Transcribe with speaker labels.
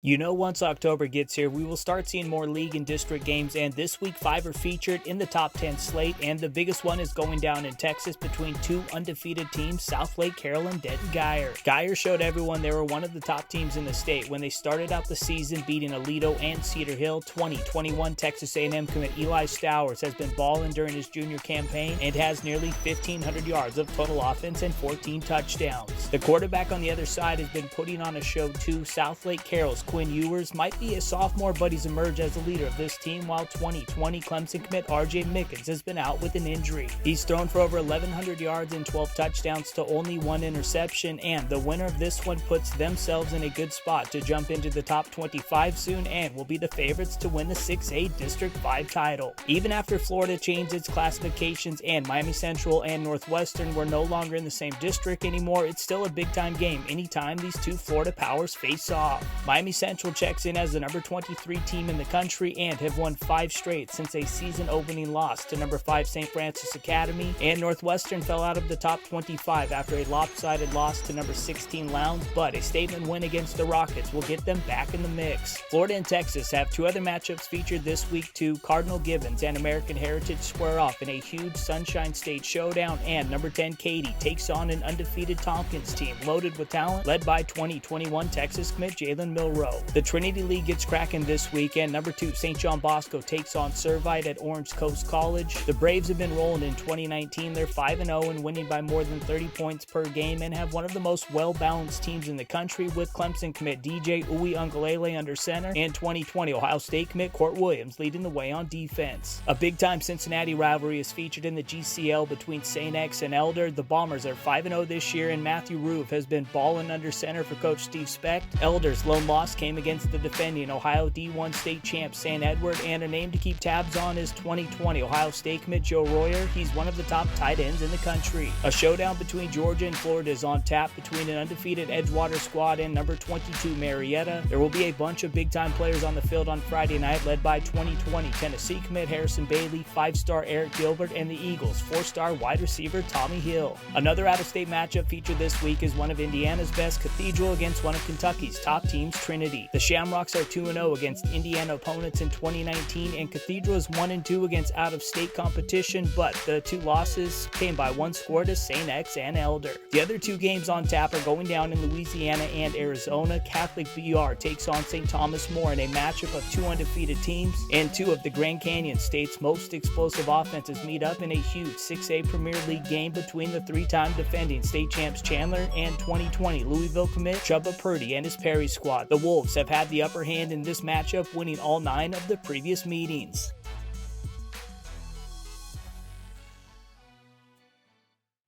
Speaker 1: Once October gets here, we will start seeing more league and district games, and this week 5 are featured in the top 10 slate, and the biggest one is going down in Texas between two undefeated teams, Southlake, Carroll, and Denton Guyer. Guyer showed everyone they were one of the top teams in the state when they started out the season beating Aledo and Cedar Hill. 2021 Texas A&M commit Eli Stowers has been balling during his junior campaign and has nearly 1,500 yards of total offense and 14 touchdowns. The quarterback on the other side has been putting on a show too. Southlake Carroll's Quinn Ewers might be a sophomore, but he's emerged as the leader of this team, while 2020 Clemson commit RJ Mickens has been out with an injury. He's thrown for over 1,100 yards and 12 touchdowns to only 1 interception, and the winner of this one puts themselves in a good spot to jump into the top 25 soon and will be the favorites to win the 6A District 5 title. Even after Florida changed its classifications and Miami Central and Northwestern were no longer in the same district anymore, it's still a big-time game anytime these two Florida powers face off. Miami Central checks in as the number 23 team in the country and have won 5 straight since a season-opening loss to number 5 St. Francis Academy, and Northwestern fell out of the top 25 after a lopsided loss to number 16 Lowndes, but a statement win against the Rockets will get them back in the mix. Florida and Texas have 2 other matchups featured this week too. Cardinal Gibbons and American Heritage square off in a huge Sunshine State showdown, and number 10 Katy takes on an undefeated Tompkins team loaded with talent led by 2021 Texas commit Jalen Milroe. The Trinity League gets cracking this weekend. Number 2 St. John Bosco takes on Servite at Orange Coast College. The Braves have been rolling in 2019. They're 5-0 and winning by more than 30 points per game and have one of the most well-balanced teams in the country, with Clemson commit DJ Uwe under center and 2020 Ohio State commit Court Williams leading the way on defense. A big-time Cincinnati rivalry is featured in the GCL between St. X and Elder. The Bombers are 5-0 this year, and Matthew Roof has been balling under center for Coach Steve Specht. Elder's lone loss came against the defending Ohio D1 state champ St. Edward, and a name to keep tabs on is 2020 Ohio State commit Joe Royer. He's one of the top tight ends in the country. A showdown between Georgia and Florida is on tap between an undefeated Edgewater squad and number 22 Marietta. There will be a bunch of big-time players on the field on Friday night, led by 2020 Tennessee commit Harrison Bailey, 5-star Eric Gilbert, and the Eagles 4-star wide receiver Tommy Hill. Another out-of-state matchup featured this week is one of Indiana's best, Cathedral against one of Kentucky's top teams, Trinity. The Shamrocks are 2-0 against Indiana opponents in 2019, and Cathedral is 1-2 against out-of-state competition, but the 2 losses came by 1 score to St. X and Elder. The other 2 games on tap are going down in Louisiana and Arizona. Catholic BR takes on St. Thomas More in a matchup of 2 undefeated teams, and 2 of the Grand Canyon State's most explosive offenses meet up in a huge 6A Premier League game between the 3-time defending state champs Chandler and 2020 Louisville commit Chubba Purdy and his Perry squad. The Wolves have had the upper hand in this matchup, winning all 9 of the previous meetings.